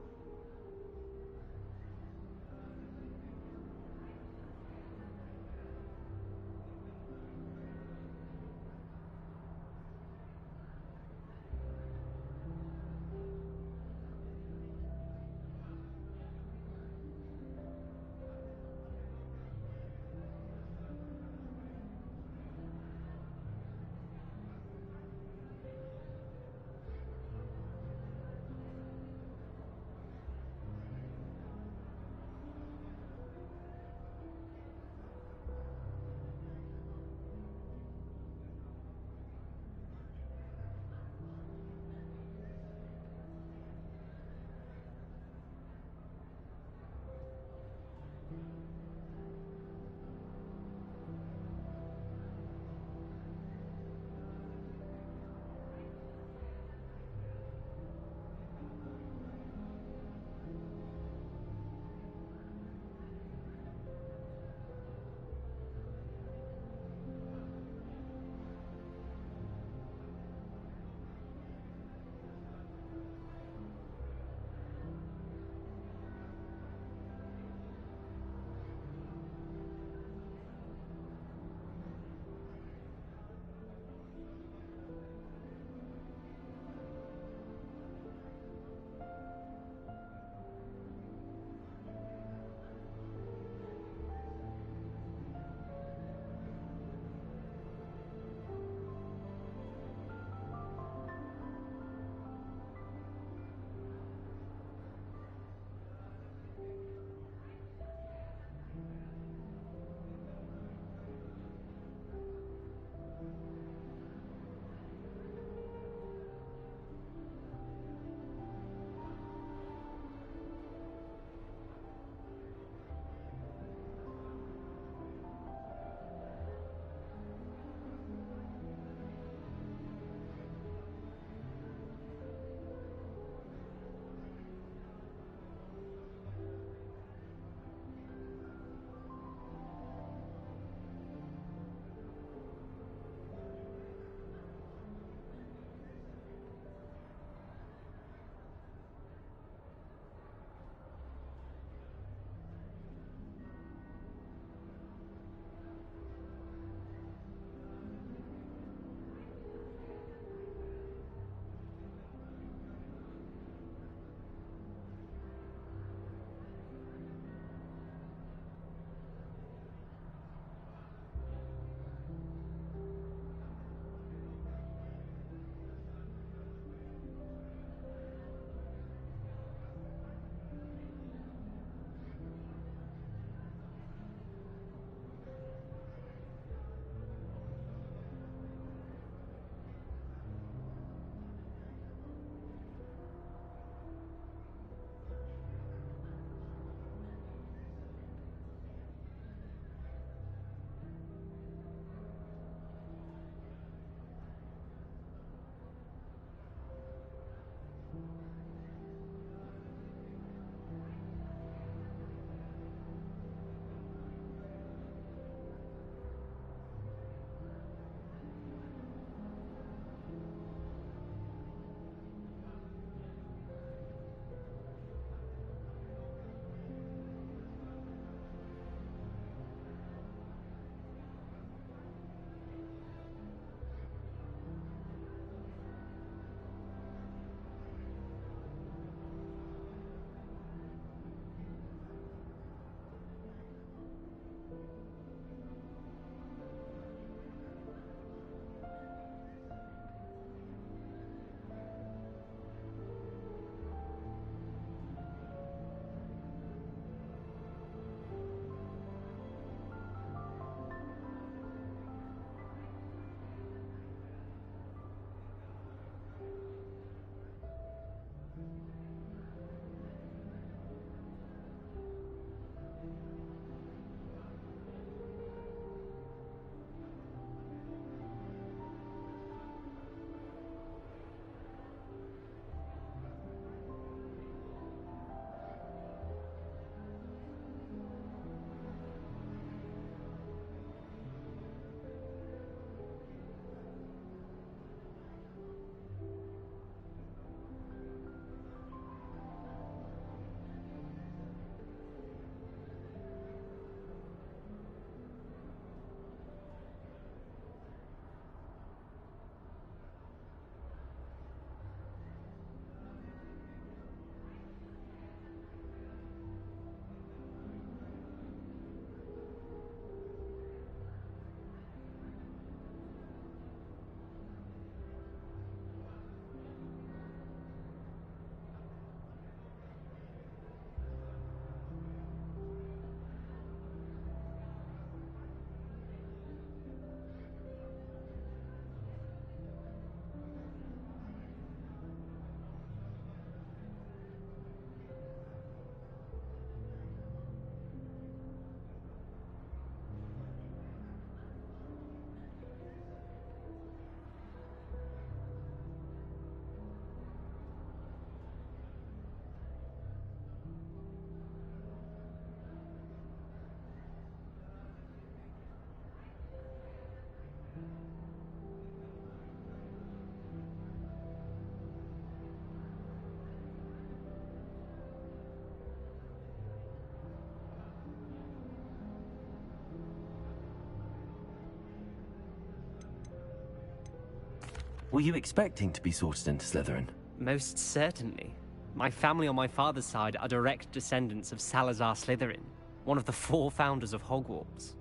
[SPEAKER 3] Were you expecting to be sorted into Slytherin?
[SPEAKER 16] Most certainly. My family on my father's side are direct descendants of Salazar Slytherin, one of the 4 founders of Hogwarts.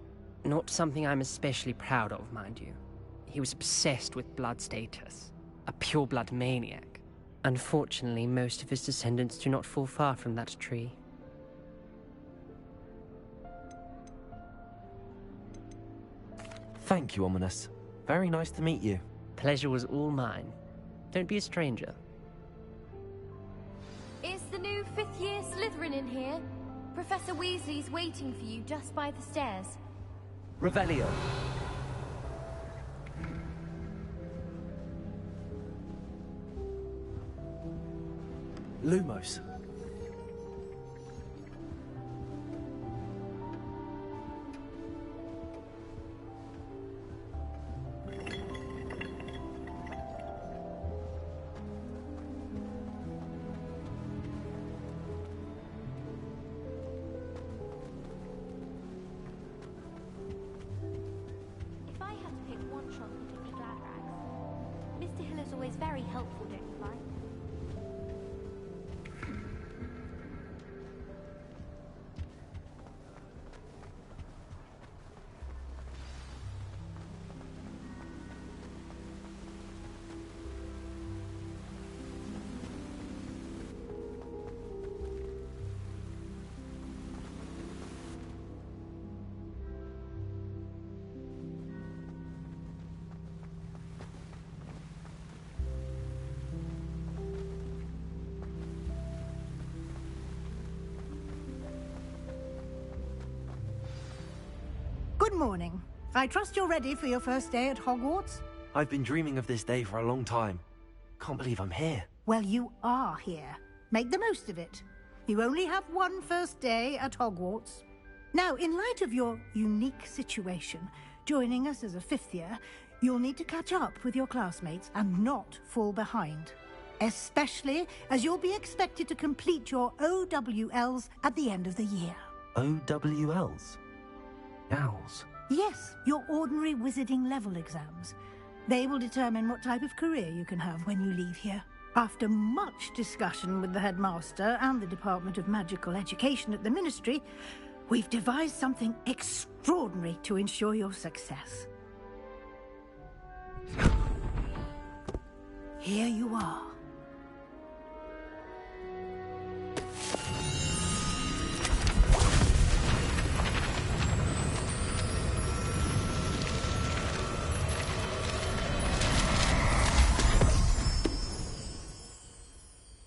[SPEAKER 16] Not something I'm especially proud of, mind you. He was obsessed with blood status, a pure-blood maniac. Unfortunately, most of his descendants do not fall far from that tree.
[SPEAKER 3] Thank you, Ominous. Very nice to meet you.
[SPEAKER 16] Pleasure was all mine. Don't be a stranger.
[SPEAKER 17] Is the new 5th year Slytherin in here? Professor Weasley's waiting for you just by the stairs.
[SPEAKER 3] Revelio. Lumos.
[SPEAKER 17] If I had to pick one chocolate, it'd be Glad Rags. Mr. Hill is always very helpful, don't you find?
[SPEAKER 9] Good morning. I trust you're ready for your first day at Hogwarts?
[SPEAKER 3] I've been dreaming of this day for a long time. Can't believe I'm here.
[SPEAKER 9] Well, you are here. Make the most of it. You only have one first day at Hogwarts. Now, in light of your unique situation, joining us as a 5th year, you'll need to catch up with your classmates and not fall behind. Especially as you'll be expected to complete your OWLs at the end of the year.
[SPEAKER 3] OWLs? Owls?
[SPEAKER 9] Yes, your ordinary wizarding level exams. They will determine what type of career you can have when you leave here. After much discussion with the headmaster and the Department of Magical Education at the Ministry, we've devised something extraordinary to ensure your success. Here you are.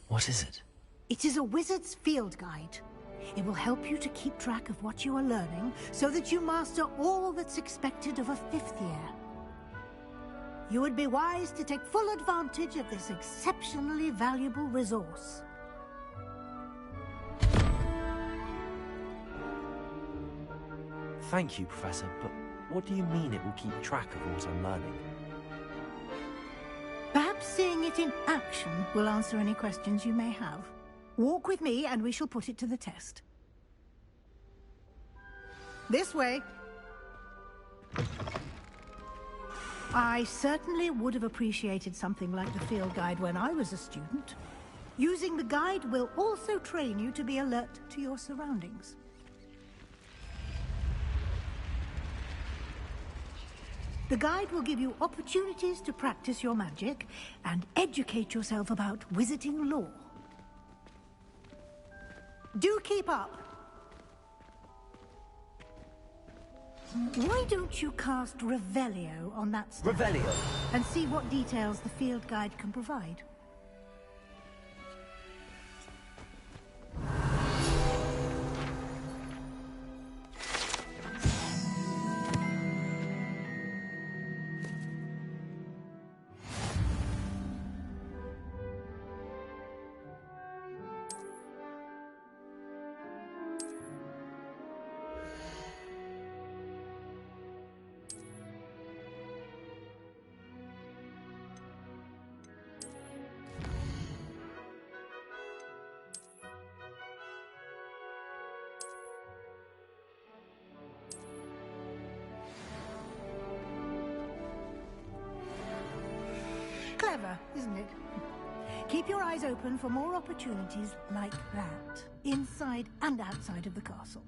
[SPEAKER 3] What is it?
[SPEAKER 9] It is a wizard's field guide. It will help you to keep track of what you are learning so that you master all that's expected of a 5th year. You would be wise to take full advantage of this exceptionally valuable resource.
[SPEAKER 3] Thank you, Professor, but what do you mean it will keep track of what I'm learning?
[SPEAKER 9] Perhaps seeing it in action will answer any questions you may have. Walk with me and we shall put it to the test. This way. I certainly would have appreciated something like the field guide when I was a student. Using the guide will also train you to be alert to your surroundings. The guide will give you opportunities to practice your magic and educate yourself about wizarding lore. Do keep up. Why don't you cast Revelio on that stuff?
[SPEAKER 3] Revelio?
[SPEAKER 9] And see what details the field guide can provide. Clever, isn't it? Keep your eyes open for more opportunities like that, inside and outside of the castle.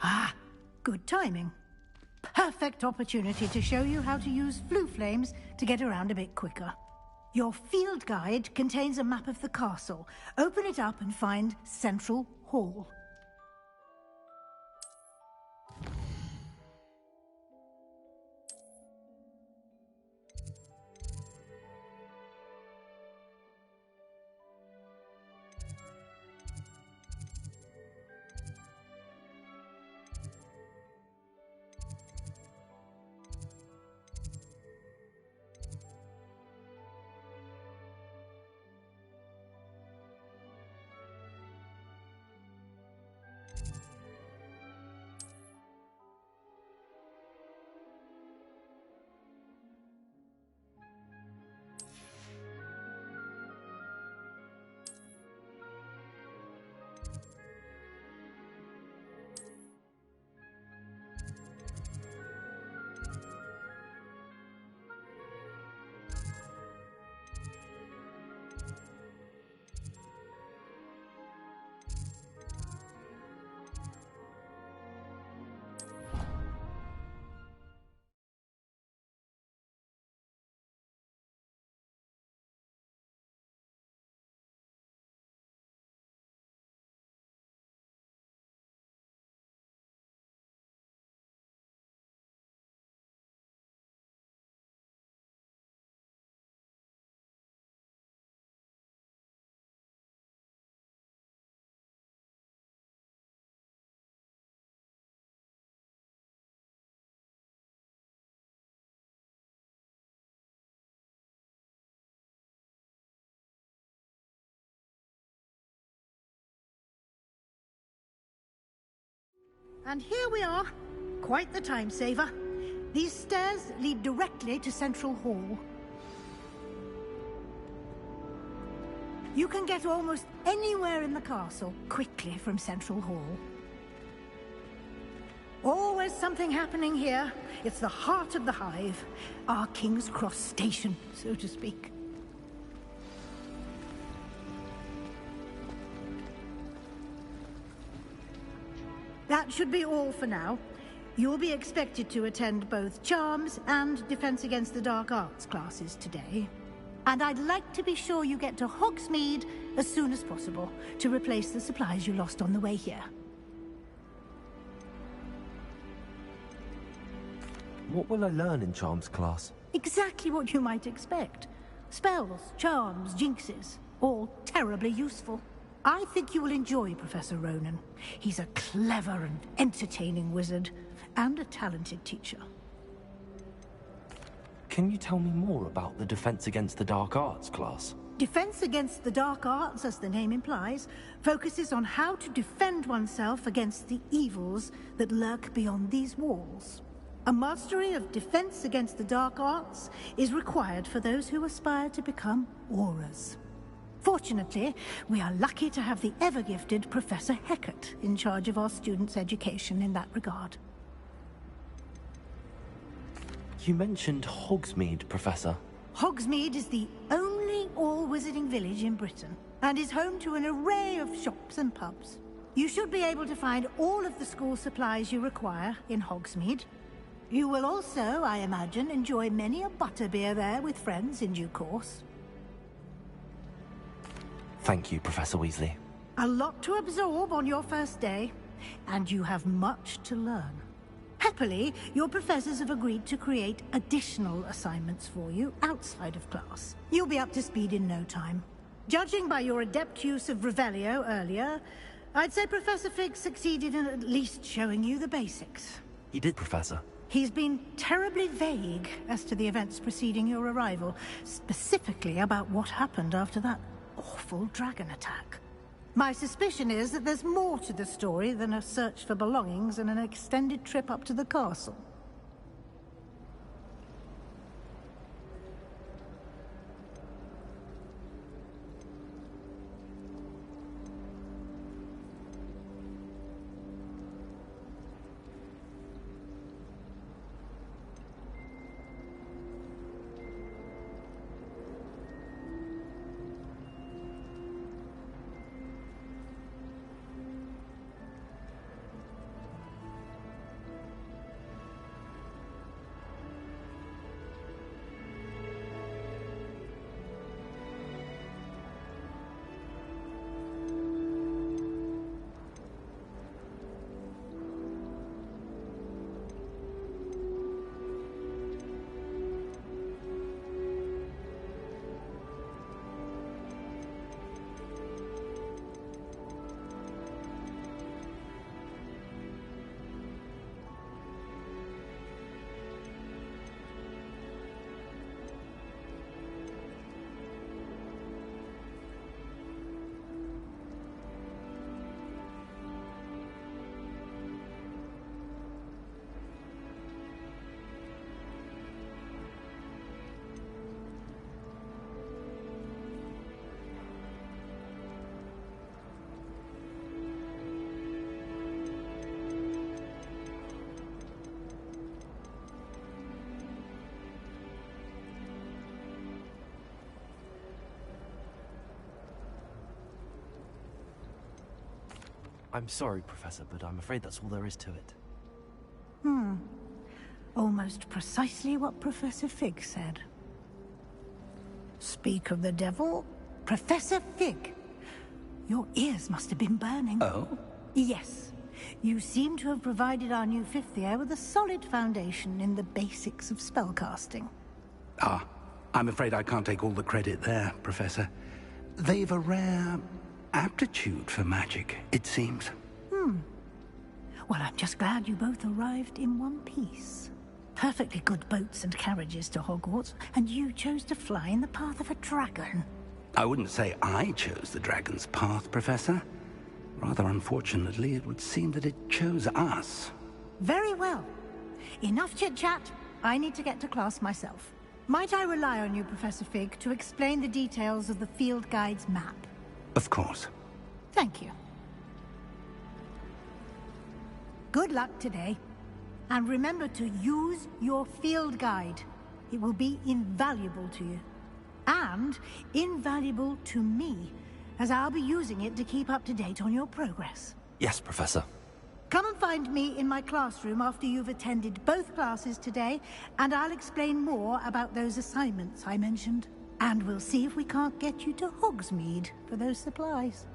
[SPEAKER 9] Ah, good timing. Perfect opportunity to show you how to use flue flames to get around a bit quicker. Your field guide contains a map of the castle. Open it up and find Central Hall. And here we are. Quite the time saver. These stairs lead directly to Central Hall. You can get almost anywhere in the castle quickly from Central Hall. Always something happening here. It's the heart of the hive. Our King's Cross station, so to speak. That should be all for now. You'll be expected to attend both Charms and Defense Against the Dark Arts classes today. And I'd like to be sure you get to Hogsmeade as soon as possible to replace the supplies you lost on the way here.
[SPEAKER 3] What will I learn in Charms class?
[SPEAKER 9] Exactly what you might expect. Spells, charms, jinxes, all terribly useful. I think you will enjoy Professor Ronan. He's a clever and entertaining wizard, and a talented teacher.
[SPEAKER 3] Can you tell me more about the Defense Against the Dark Arts class?
[SPEAKER 9] Defense Against the Dark Arts, as the name implies, focuses on how to defend oneself against the evils that lurk beyond these walls. A mastery of Defense Against the Dark Arts is required for those who aspire to become Aurors. Fortunately, we are lucky to have the ever-gifted Professor Hecat in charge of our students' education in that regard.
[SPEAKER 3] You mentioned Hogsmeade, Professor.
[SPEAKER 9] Hogsmeade is the only all-wizarding village in Britain, and is home to an array of shops and pubs. You should be able to find all of the school supplies you require in Hogsmeade. You will also, I imagine, enjoy many a butterbeer there with friends in due course.
[SPEAKER 3] Thank you, Professor Weasley.
[SPEAKER 9] A lot to absorb on your first day, and you have much to learn. Happily, your professors have agreed to create additional assignments for you outside of class. You'll be up to speed in no time. Judging by your adept use of Revelio earlier, I'd say Professor Fig succeeded in at least showing you the basics.
[SPEAKER 3] He did, Professor.
[SPEAKER 9] He's been terribly vague as to the events preceding your arrival, specifically about what happened after that awful dragon attack. My suspicion is that there's more to the story than a search for belongings and an extended trip up to the castle.
[SPEAKER 3] I'm sorry, Professor, but I'm afraid that's all there is to it.
[SPEAKER 9] Almost precisely what Professor Fig said. Speak of the devil, Professor Fig. Your ears must have been burning.
[SPEAKER 4] Oh?
[SPEAKER 9] Yes. You seem to have provided our new fifth year with a solid foundation in the basics of spellcasting.
[SPEAKER 5] Ah, I'm afraid I can't take all the credit there, Professor. They've a rare aptitude for magic, it seems.
[SPEAKER 9] Well, I'm just glad you both arrived in one piece. Perfectly good boats and carriages to Hogwarts, and you chose to fly in the path of a dragon.
[SPEAKER 5] I wouldn't say I chose the dragon's path, Professor. Rather unfortunately, it would seem that it chose us.
[SPEAKER 9] Very well. Enough chit-chat. I need to get to class myself. Might I rely on you, Professor Fig, to explain the details of the field guide's map?
[SPEAKER 5] Of course.
[SPEAKER 9] Thank you. Good luck today. And remember to use your field guide. It will be invaluable to you. And invaluable to me, as I'll be using it to keep up to date on your progress.
[SPEAKER 3] Yes, Professor.
[SPEAKER 9] Come and find me in my classroom after you've attended both classes today, and I'll explain more about those assignments I mentioned. And we'll see if we can't get you to Hogsmeade for those supplies.